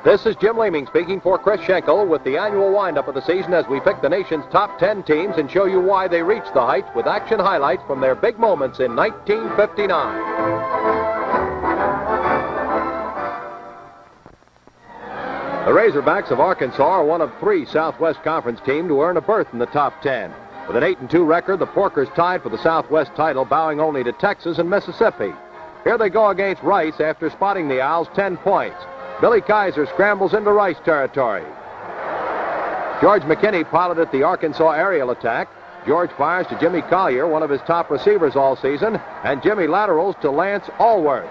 This is Jim Leaming speaking for Chris Schenkel with the annual windup of the season as we pick the nation's top 10 teams and show you why they reached the heights with action highlights from their big moments in 1959. The Razorbacks of Arkansas are one of 3 Southwest Conference teams to earn a berth in the top 10. With an 8-2 record, the Porkers tied for the Southwest title, bowing only to Texas and Mississippi. Here they go against Rice after spotting the Owls 10 points. Billy Kaiser scrambles into Rice territory. George McKinney piloted the Arkansas aerial attack. George fires to Jimmy Collier, one of his top receivers all season, and Jimmy laterals to Lance Allworth.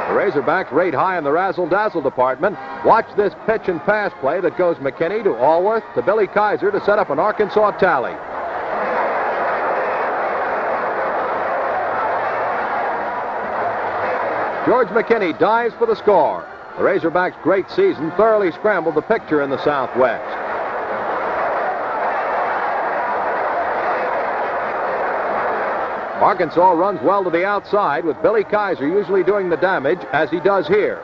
The Razorbacks rate high in the razzle-dazzle department. Watch this pitch and pass play that goes McKinney to Allworth to Billy Kaiser to set up an Arkansas tally. George McKinney dives for the score. The Razorbacks' great season thoroughly scrambled the picture in the Southwest. Arkansas runs well to the outside with Billy Kaiser usually doing the damage as he does here.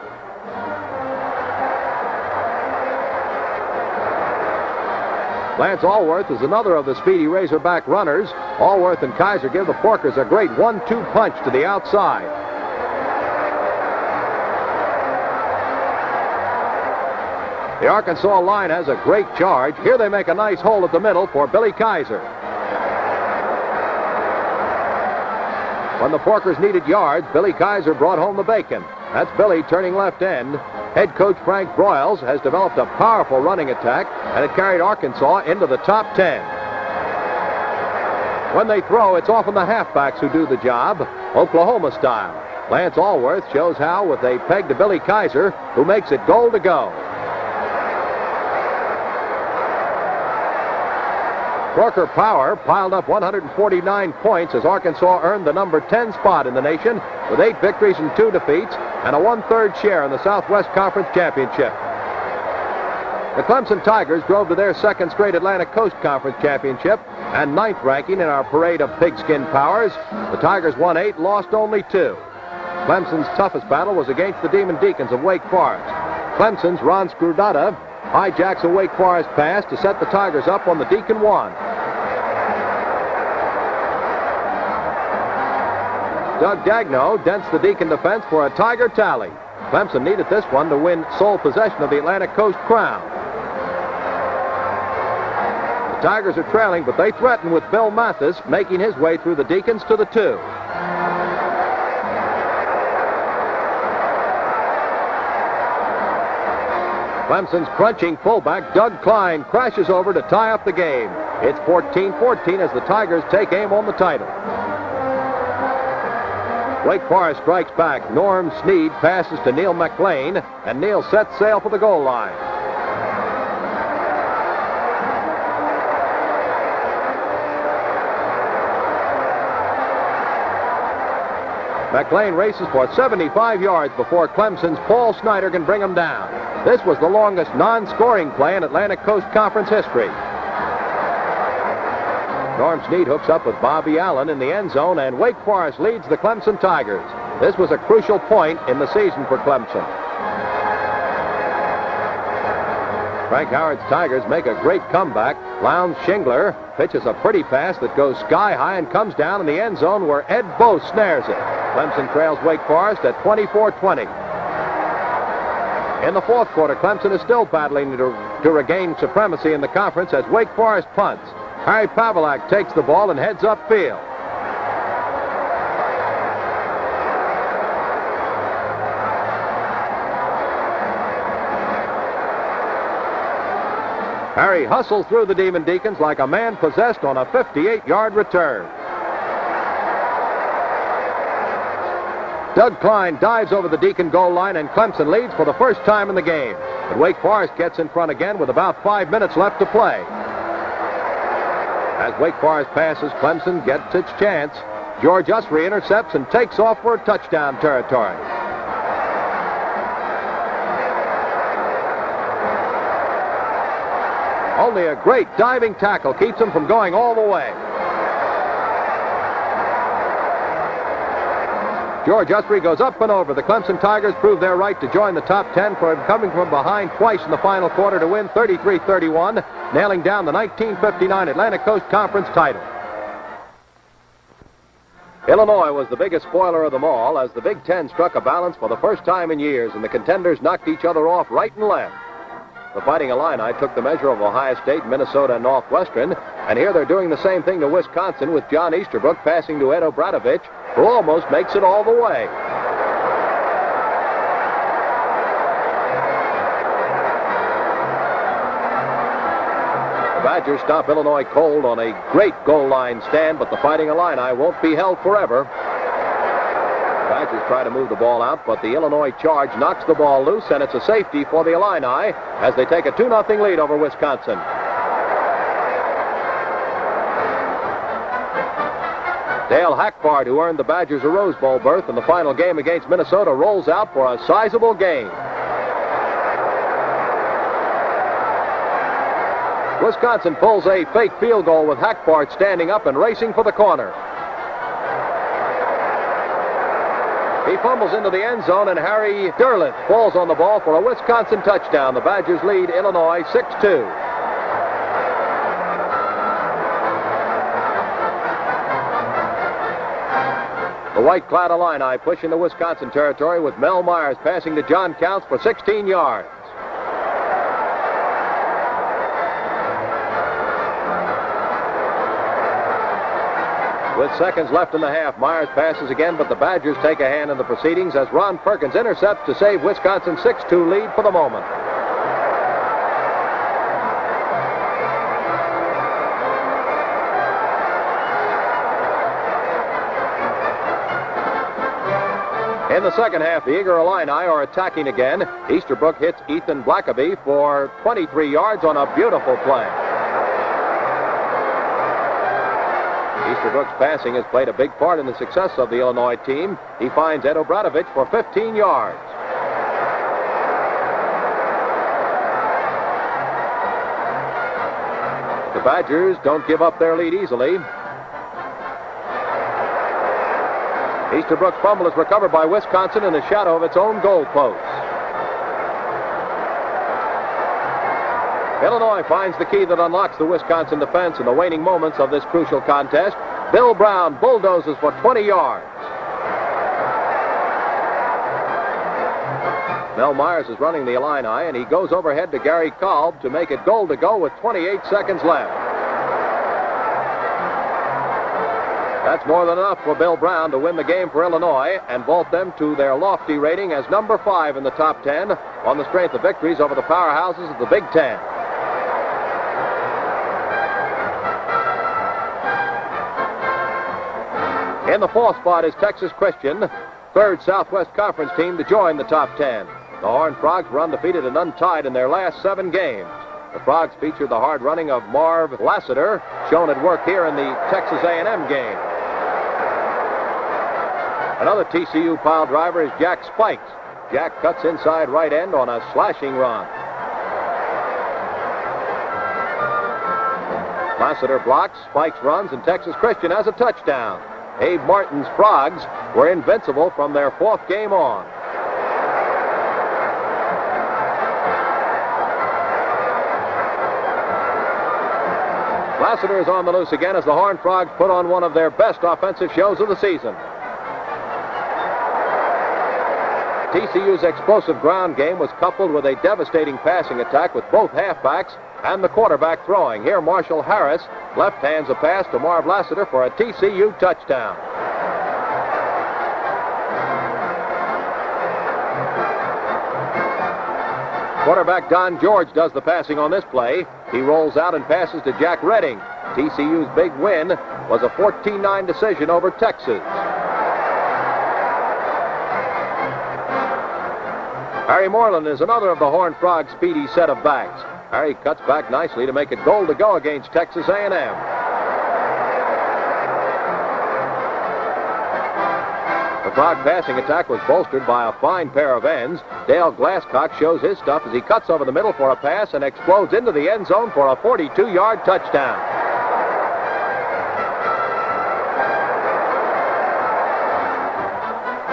Lance Allworth is another of the speedy Razorback runners. Allworth and Kaiser give the Porkers a great 1-2 punch to the outside. The Arkansas line has a great charge. Here they make a nice hole at the middle for Billy Kaiser. When the Porkers needed yards, Billy Kaiser brought home the bacon. That's Billy turning left end. Head coach Frank Broyles has developed a powerful running attack, and it carried Arkansas into the top 10. When they throw, it's often the halfbacks who do the job, Oklahoma style. Lance Allworth shows how with a peg to Billy Kaiser, who makes it goal to go. Porker Power piled up 149 points as Arkansas earned the number 10 spot in the nation with 8 victories and 2 defeats and a 1/3 share in the Southwest Conference Championship. The Clemson Tigers drove to their 2nd straight Atlantic Coast Conference Championship and 9th ranking in our parade of pigskin powers. The Tigers won 8, lost only 2. Clemson's toughest battle was against the Demon Deacons of Wake Forest. Clemson's Ron Scrudata hijacks a Wake Forest pass to set the Tigers up on the Deacon 1. Doug Dagno dents the Deacon defense for a Tiger tally. Clemson needed this one to win sole possession of the Atlantic Coast crown. The Tigers are trailing, but they threaten with Bill Mathis making his way through the Deacons to the 2. Clemson's crunching fullback, Doug Klein, crashes over to tie up the game. It's 14-14 as the Tigers take aim on the title. Wake Forest strikes back. Norm Snead passes to Neil McLean, and Neil sets sail for the goal line. McLean races for 75 yards before Clemson's Paul Snyder can bring him down. This was the longest non-scoring play in Atlantic Coast Conference history. Norm Snead hooks up with Bobby Allen in the end zone, and Wake Forest leads the Clemson Tigers. This was a crucial point in the season for Clemson. Frank Howard's Tigers make a great comeback. Lowndes Shingler pitches a pretty pass that goes sky high and comes down in the end zone where Ed Bose snares it. Clemson trails Wake Forest at 24-20. In the 4th quarter, Clemson is still battling to regain supremacy in the conference as Wake Forest punts. Harry Pavelak takes the ball and heads upfield. Harry hustles through the Demon Deacons like a man possessed on a 58-yard return. Doug Klein dives over the Deacon goal line, and Clemson leads for the first time in the game. But Wake Forest gets in front again with about 5 minutes left to play. As Wake Forest passes, Clemson gets its chance. George Usry intercepts and takes off for touchdown territory. Only a great diving tackle keeps him from going all the way. George Usbury goes up and over. The Clemson Tigers prove their right to join the top 10 for coming from behind twice in the final quarter to win 33-31, nailing down the 1959 Atlantic Coast Conference title. Illinois was the biggest spoiler of them all as the Big Ten struck a balance for the first time in years, and the contenders knocked each other off right and left. The Fighting Illini took the measure of Ohio State, Minnesota, and Northwestern, and here they're doing the same thing to Wisconsin with John Easterbrook passing to Ed Obradovich, who almost makes it all the way. The Badgers stop Illinois cold on a great goal line stand, but the Fighting Illini won't be held forever. The Badgers try to move the ball out, but the Illinois charge knocks the ball loose, and it's a safety for the Illini as they take a 2-0 lead over Wisconsin. Dale Hackford, who earned the Badgers a Rose Bowl berth in the final game against Minnesota, rolls out for a sizable gain. Wisconsin pulls a fake field goal with Hackford standing up and racing for the corner. He fumbles into the end zone, and Harry Derleth falls on the ball for a Wisconsin touchdown. The Badgers lead Illinois 6-2. The white-clad Illini push into Wisconsin territory with Mel Myers passing to John Counts for 16 yards. With seconds left in the half, Myers passes again, but the Badgers take a hand in the proceedings as Ron Perkins intercepts to save Wisconsin's 6-2 lead for the moment. In the second half, the eager Illini are attacking again. Easterbrook hits Ethan Blackaby for 23 yards on a beautiful play. Easterbrook's passing has played a big part in the success of the Illinois team. He finds Ed Obradovich for 15 yards. The Badgers don't give up their lead easily. Easterbrook's fumble is recovered by Wisconsin in the shadow of its own goal post. Illinois finds the key that unlocks the Wisconsin defense in the waning moments of this crucial contest. Bill Brown bulldozes for 20 yards. Mel Myers is running the Illini, and he goes overhead to Gary Kolb to make it goal to go with 28 seconds left. That's more than enough for Bill Brown to win the game for Illinois and vault them to their lofty rating as number 5 in the top 10 on the strength of victories over the powerhouses of the Big Ten. In the fourth spot is Texas Christian, third Southwest Conference team to join the top 10. The Horned Frogs were undefeated and untied in their last 7 games. The Frogs featured the hard running of Marv Lassiter, shown at work here in the Texas A&M game. Another TCU pile driver is Jack Spikes. Jack cuts inside right end on a slashing run. Lassiter blocks, Spikes runs, and Texas Christian has a touchdown. Abe Martin's Frogs were invincible from their 4th game on. Lassiter is on the loose again as the Horned Frogs put on one of their best offensive shows of the season. TCU's explosive ground game was coupled with a devastating passing attack with both halfbacks and the quarterback throwing. Here, Marshall Harris left hands a pass to Marv Lassiter for a TCU touchdown. Quarterback Don George does the passing on this play. He rolls out and passes to Jack Redding. TCU's big win was a 14-9 decision over Texas. Harry Moreland is another of the Horned Frogs' speedy set of backs. Harry cuts back nicely to make it goal to go against Texas A&M. The Frog passing attack was bolstered by a fine pair of ends. Dale Glasscock shows his stuff as he cuts over the middle for a pass and explodes into the end zone for a 42-yard touchdown.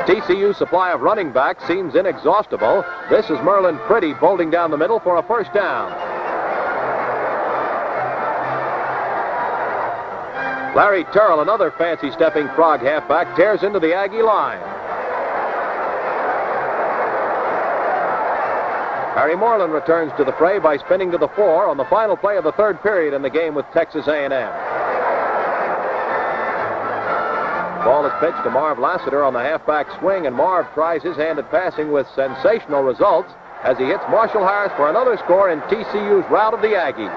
TCU's supply of running backs seems inexhaustible. This is Merlin Pretty bolting down the middle for a first down. Larry Turrell, another fancy-stepping Frog halfback, tears into the Aggie line. Harry Moreland returns to the fray by spinning to the 4 on the final play of the third period in the game with Texas A&M. Ball is pitched to Marv Lassiter on the halfback swing, and Marv tries his hand at passing with sensational results as he hits Marshall Harris for another score in TCU's rout of the Aggies.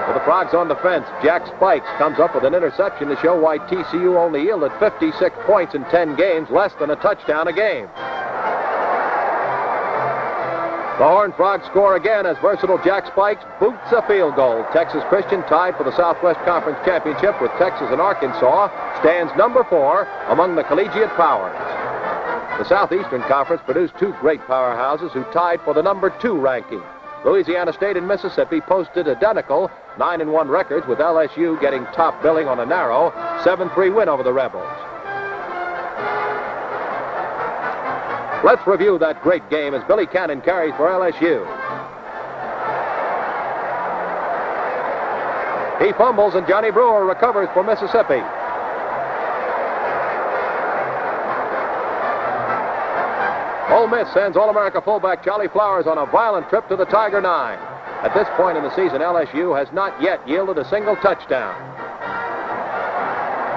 With the Frogs on defense, Jack Spikes comes up with an interception to show why TCU only yielded 56 points in 10 games, less than a touchdown a game. The Horned Frogs score again as versatile Jack Spikes boots a field goal. Texas Christian, tied for the Southwest Conference Championship with Texas and Arkansas, stands number 4 among the collegiate powers. The Southeastern Conference produced 2 great powerhouses who tied for the number 2 ranking. Louisiana State and Mississippi posted identical 9-1 records, with LSU getting top billing on a narrow 7-3 win over the Rebels. Let's review that great game as Billy Cannon carries for LSU. He fumbles and Johnny Brewer recovers for Mississippi. Ole Miss sends All-America fullback Charlie Flowers on a violent trip to the Tiger 9. At this point in the season, LSU has not yet yielded a single touchdown.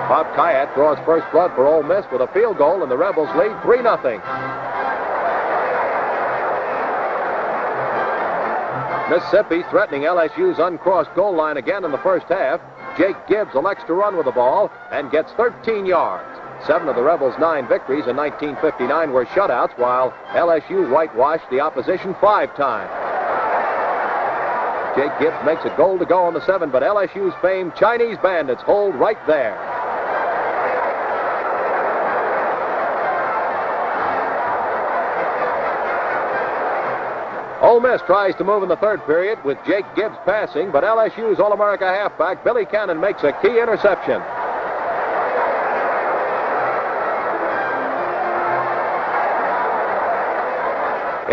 Bob Kayat draws first blood for Ole Miss with a field goal, and the Rebels lead 3-0. Mississippi threatening LSU's uncrossed goal line again in the first half. Jake Gibbs elects to run with the ball and gets 13 yards. 7 of the Rebels' 9 victories in 1959 were shutouts, while LSU whitewashed the opposition 5 times. Jake Gibbs makes a goal to go on the 7, but LSU's famed Chinese Bandits hold right there. Ole Miss tries to move in the third period with Jake Gibbs passing, but LSU's All-America halfback Billy Cannon makes a key interception.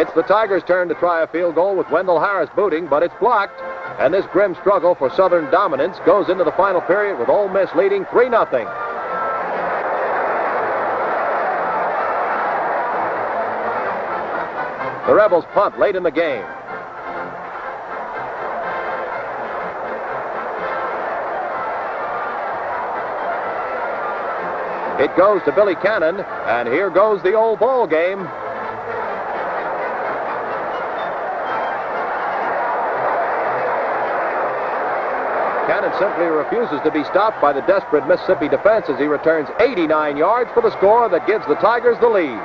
It's the Tigers' turn to try a field goal with Wendell Harris booting, but it's blocked. And this grim struggle for Southern dominance goes into the final period with Ole Miss leading 3-0. The Rebels punt late in the game. It goes to Billy Cannon, and here goes the old ball game. Cannon simply refuses to be stopped by the desperate Mississippi defense as he returns 89 yards for the score that gives the Tigers the lead.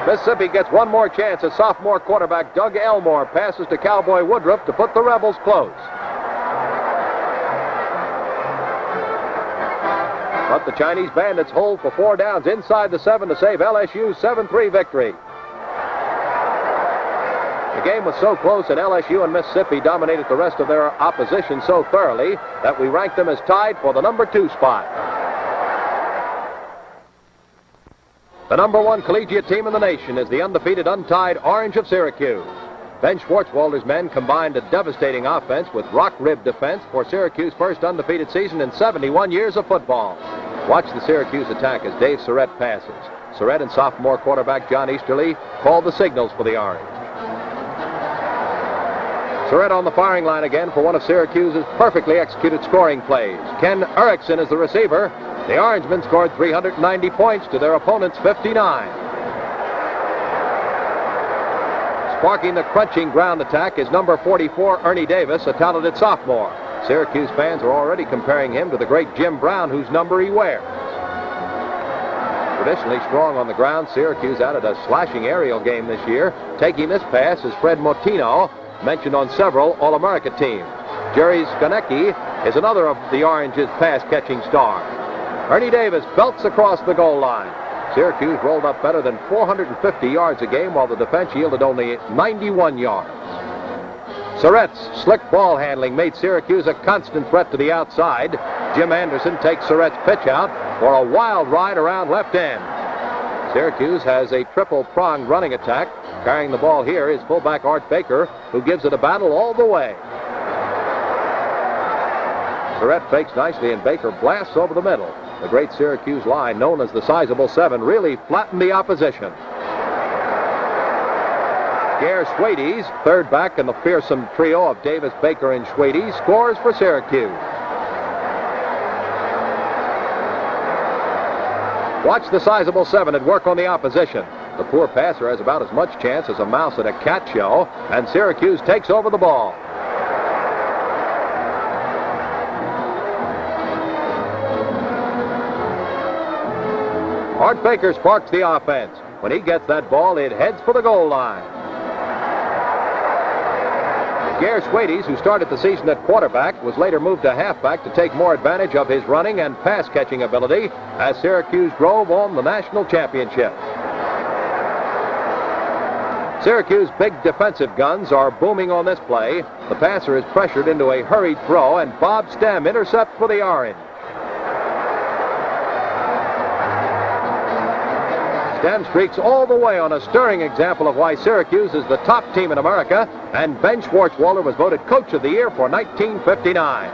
Mississippi gets one more chance as sophomore quarterback Doug Elmore passes to Cowboy Woodruff to put the Rebels close. But the Chinese Bandits hold for 4 downs inside the 7 to save LSU's 7-3 victory. The game was so close, and LSU and Mississippi dominated the rest of their opposition so thoroughly that we ranked them as tied for the number 2 spot. The number 1 collegiate team in the nation is the undefeated, untied Orange of Syracuse. Ben Schwartzwalder's men combined a devastating offense with rock-ribbed defense for Syracuse's first undefeated season in 71 years of football. Watch the Syracuse attack as Dave Surrett passes. Surrett and sophomore quarterback John Easterly call the signals for the Orange. Surrett on the firing line again for one of Syracuse's perfectly executed scoring plays. Ken Erickson is the receiver. The Orangemen scored 390 points to their opponent's 59. Sparking the crunching ground attack is number 44, Ernie Davis, a talented sophomore. Syracuse fans are already comparing him to the great Jim Brown, whose number he wears. Traditionally strong on the ground, Syracuse added a slashing aerial game this year. Taking this pass is Fred Motino, mentioned on several All-America teams. Jerry Skonecki is another of the Orange's pass-catching stars. Ernie Davis belts across the goal line. Syracuse rolled up better than 450 yards a game, while the defense yielded only 91 yards. Surratt's slick ball handling made Syracuse a constant threat to the outside. Jim Anderson takes Surratt's pitch out for a wild ride around left end. Syracuse has a triple-pronged running attack. Carrying the ball here is fullback Art Baker, who gives it a battle all the way. Surratt fakes nicely, and Baker blasts over the middle. The great Syracuse line, known as the Sizable Seven, really flattened the opposition. Gare Schwades, third back in the fearsome trio of Davis, Baker, and Schwades, scores for Syracuse. Watch the Sizable Seven at work on the opposition. The poor passer has about as much chance as a mouse at a cat show, and Syracuse takes over the ball. Art Baker sparks the offense. When he gets that ball, it heads for the goal line. Gare Schwades, who started the season at quarterback, was later moved to halfback to take more advantage of his running and pass-catching ability as Syracuse drove on the national championship. Syracuse's big defensive guns are booming on this play. The passer is pressured into a hurried throw, and Bob Stem intercepts for the Orange. Stem streaks all the way on a stirring example of why Syracuse is the top team in America, and Ben Schwartzwalder was voted Coach of the Year for 1959.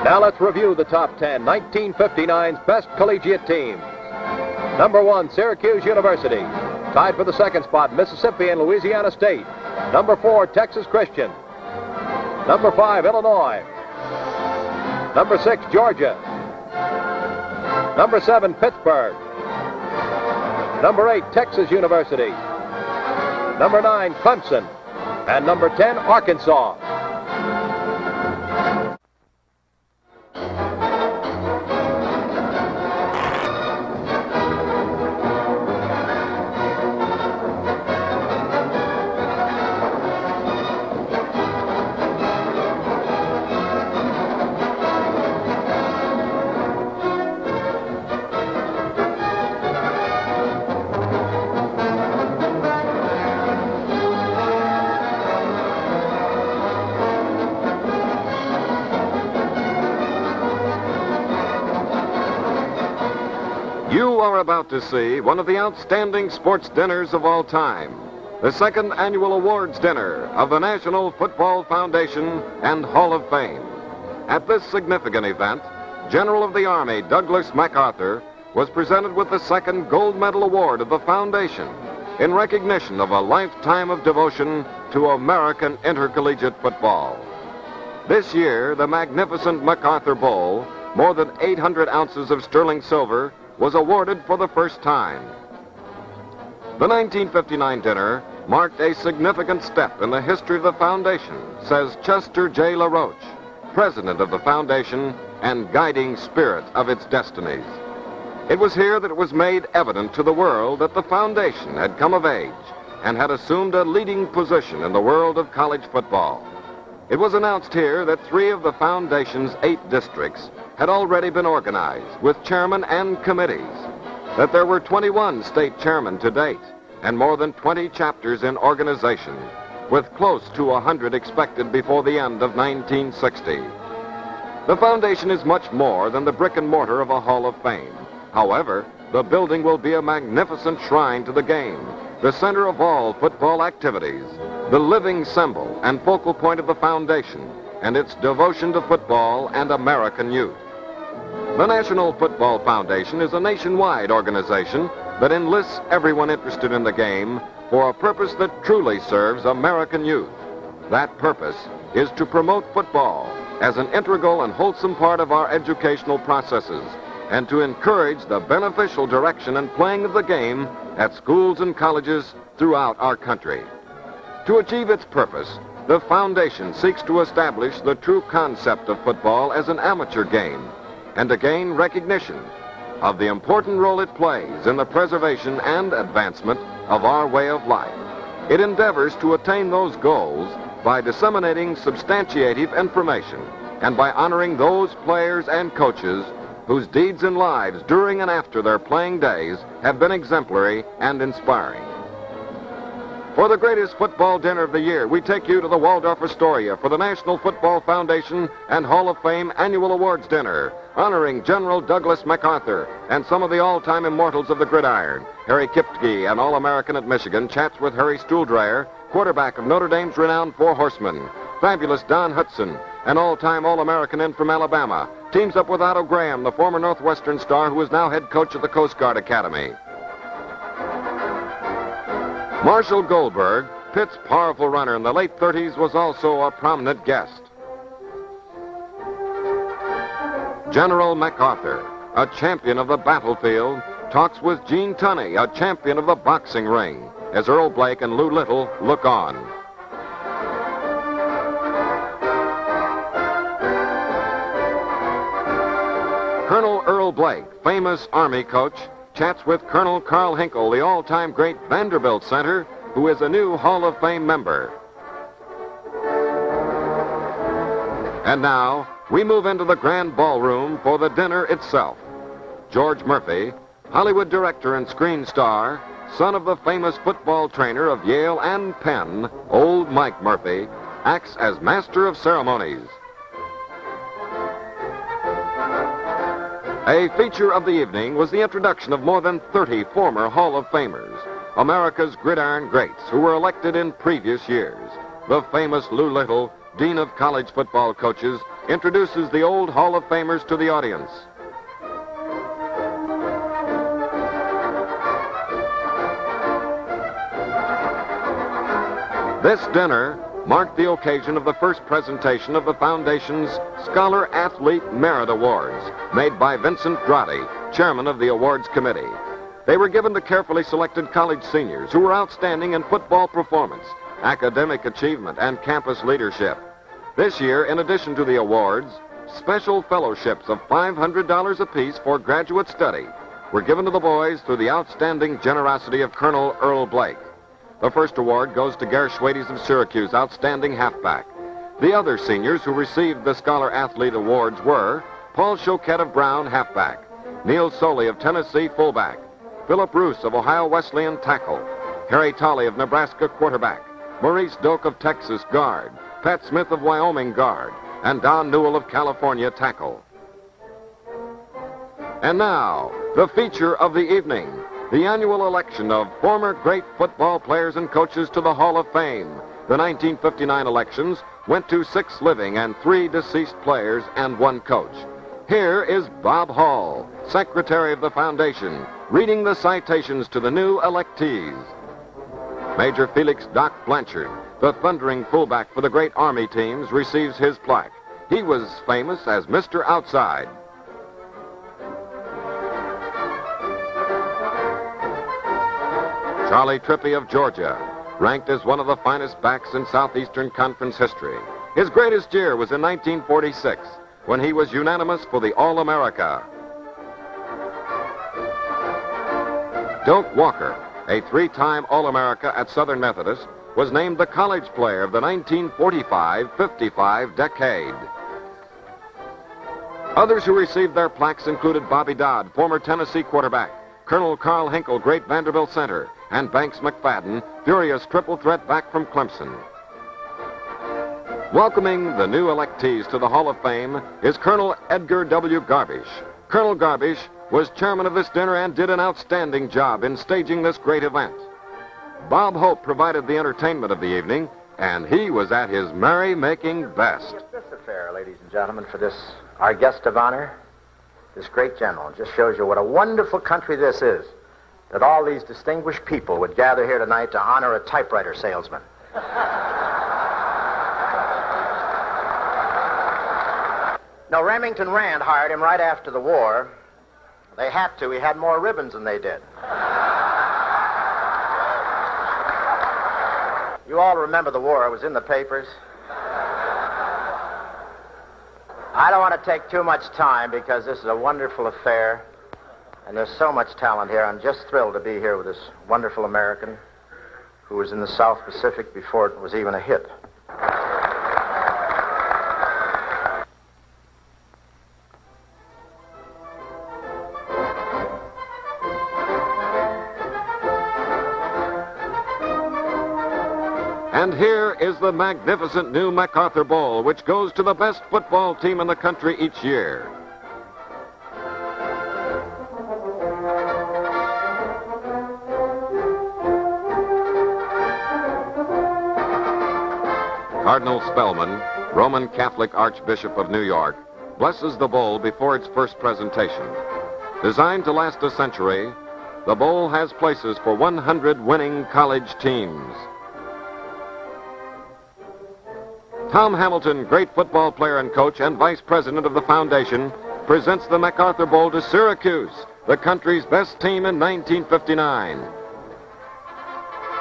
Now let's review the top 10, 1959's best collegiate teams. Number 1, Syracuse University. Tied for the second spot, Mississippi and Louisiana State. Number 4, Texas Christian. Number 5, Illinois. Number 6, Georgia. Number 7, Pittsburgh. Number 8, Texas University. Number 9, Clemson. And number 10, Arkansas. You are about to see one of the outstanding sports dinners of all time, the second annual awards dinner of the National Football Foundation and Hall of Fame. At this significant event, General of the Army Douglas MacArthur was presented with the second gold medal award of the foundation in recognition of a lifetime of devotion to American intercollegiate football. This year, the magnificent MacArthur Bowl, more than 800 ounces of sterling silver, was awarded for the first time. The 1959 dinner marked a significant step in the history of the foundation, says Chester J. LaRoche, president of the foundation and guiding spirit of its destinies. It was here that it was made evident to the world that the foundation had come of age and had assumed a leading position in the world of college football. It was announced here that 3 of the foundation's 8 districts had already been organized with chairmen and committees, that there were 21 state chairmen to date, and more than 20 chapters in organization, with close to 100 expected before the end of 1960. The foundation is much more than the brick and mortar of a Hall of Fame. However, the building will be a magnificent shrine to the game, the center of all football activities, the living symbol and focal point of the foundation, and its devotion to football and American youth. The National Football Foundation is a nationwide organization that enlists everyone interested in the game for a purpose that truly serves American youth. That purpose is to promote football as an integral and wholesome part of our educational processes, and to encourage the beneficial direction and playing of the game at schools and colleges throughout our country. To achieve its purpose, the foundation seeks to establish the true concept of football as an amateur game, and to gain recognition of the important role it plays in the preservation and advancement of our way of life. It endeavors to attain those goals by disseminating substantiative information and by honoring those players and coaches whose deeds and lives during and after their playing days have been exemplary and inspiring. For the greatest football dinner of the year, we take you to the Waldorf-Astoria for the National Football Foundation and Hall of Fame Annual Awards Dinner, honoring General Douglas MacArthur and some of the all-time immortals of the gridiron. Harry Kipke, an All-American at Michigan, chats with Harry Stuhldreher, quarterback of Notre Dame's renowned Four Horsemen. Fabulous Don Hudson, an all-time All-American in from Alabama, teams up with Otto Graham, the former Northwestern star who is now head coach of the Coast Guard Academy. Marshall Goldberg, Pitt's powerful runner in the late 30s, was also a prominent guest. General MacArthur, a champion of the battlefield, talks with Gene Tunney, a champion of the boxing ring, as Earl Blake and Lou Little look on. Colonel Earl Blake, famous Army coach, chats with Colonel Carl Hinkle, the all-time great Vanderbilt center, who is a new Hall of Fame member. And now, we move into the grand ballroom for the dinner itself. George Murphy, Hollywood director and screen star, son of the famous football trainer of Yale and Penn, Old Mike Murphy, acts as master of ceremonies. A feature of the evening was the introduction of more than 30 former Hall of Famers, America's gridiron greats who were elected in previous years. The famous Lou Little, Dean of College Football Coaches, introduces the old Hall of Famers to the audience. This dinner marked the occasion of the first presentation of the Foundation's Scholar Athlete Merit Awards, made by Vincent Grotti, chairman of the awards committee. They were given to carefully selected college seniors who were outstanding in football performance, academic achievement, and campus leadership. This year, in addition to the awards, special fellowships of $500 apiece for graduate study were given to the boys through the outstanding generosity of Colonel Earl Blake. The first award goes to Gershwades of Syracuse, outstanding halfback. The other seniors who received the Scholar Athlete Awards were Paul Choquette of Brown, halfback; Neil Soley of Tennessee, fullback; Philip Roos of Ohio Wesleyan, tackle; Harry Tolley of Nebraska, quarterback; Maurice Doak of Texas, guard; Pat Smith of Wyoming, guard; and Don Newell of California, tackle. And now, the feature of the evening, the annual election of former great football players and coaches to the Hall of Fame. The 1959 elections went to 6 living and 3 deceased players and 1 coach. Here is Bob Hall, secretary of the foundation, reading the citations to the new electees. Major Felix Doc Blanchard, the thundering fullback for the great Army teams, receives his plaque. He was famous as Mr. Outside. Charlie Trippi of Georgia, ranked as one of the finest backs in Southeastern Conference history. His greatest year was in 1946, when he was unanimous for the All-America. Doak Walker, a 3-time All-America at Southern Methodist, was named the college player of the 1945-55 decade. Others who received their plaques included Bobby Dodd, former Tennessee quarterback; Colonel Carl Hinkle, great Vanderbilt center; and Banks McFadden, furious triple threat back from Clemson. Welcoming the new electees to the Hall of Fame is Colonel Edgar W. Garbish. Colonel Garbish was chairman of this dinner and did an outstanding job in staging this great event. Bob Hope provided the entertainment of the evening, and he was at his merry-making best. This affair, ladies and gentlemen, for this, our guest of honor, this great general, just shows you what a wonderful country this is, that all these distinguished people would gather here tonight to honor a typewriter salesman. Now, Remington Rand hired him right after the war. They had to. He had more ribbons than they did. You all remember the war. It was in the papers. I don't want to take too much time because this is a wonderful affair, and there's so much talent here. I'm just thrilled to be here with this wonderful American who was in the South Pacific before it was even a hit. And here is the magnificent new MacArthur Bowl, which goes to the best football team in the country each year. Cardinal Spellman, Roman Catholic Archbishop of New York, blesses the bowl before its first presentation. Designed to last a century, the bowl has places for 100 winning college teams. Tom Hamilton, great football player and coach and vice president of the foundation, presents the MacArthur Bowl to Syracuse, the country's best team in 1959.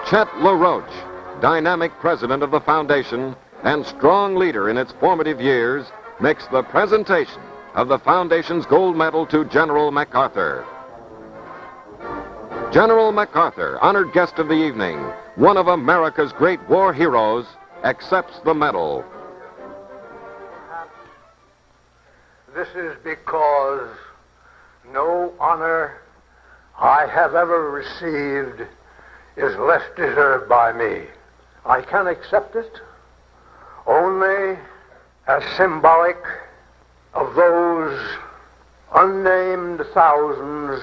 Chet LaRoche, dynamic president of the foundation and strong leader in its formative years, makes the presentation of the foundation's gold medal to General MacArthur. General MacArthur, honored guest of the evening, one of America's great war heroes, accepts the medal. This is because no honor I have ever received is less deserved by me. I can accept it only as symbolic of those unnamed thousands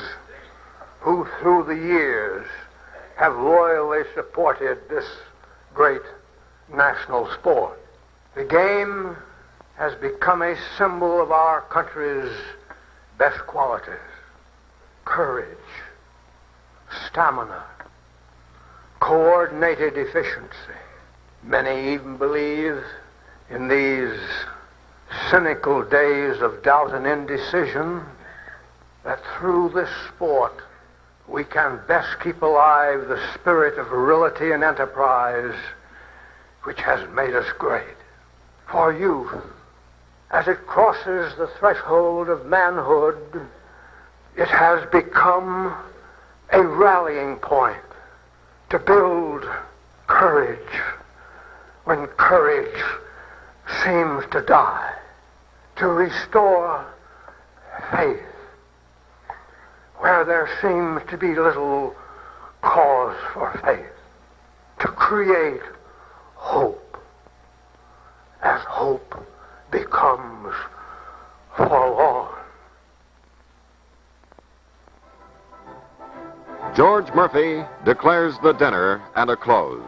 who through the years have loyally supported this great national sport. The game has become a symbol of our country's best qualities: courage, stamina, coordinated efficiency. Many even believe in these cynical days of doubt and indecision that through this sport we can best keep alive the spirit of virility and enterprise which has made us great. For youth, as it crosses the threshold of manhood, it has become a rallying point to build courage when courage seems to die, to restore faith where there seems to be little cause for faith, to create hope as hope becomes forlorn. George Murphy declares the dinner and a close.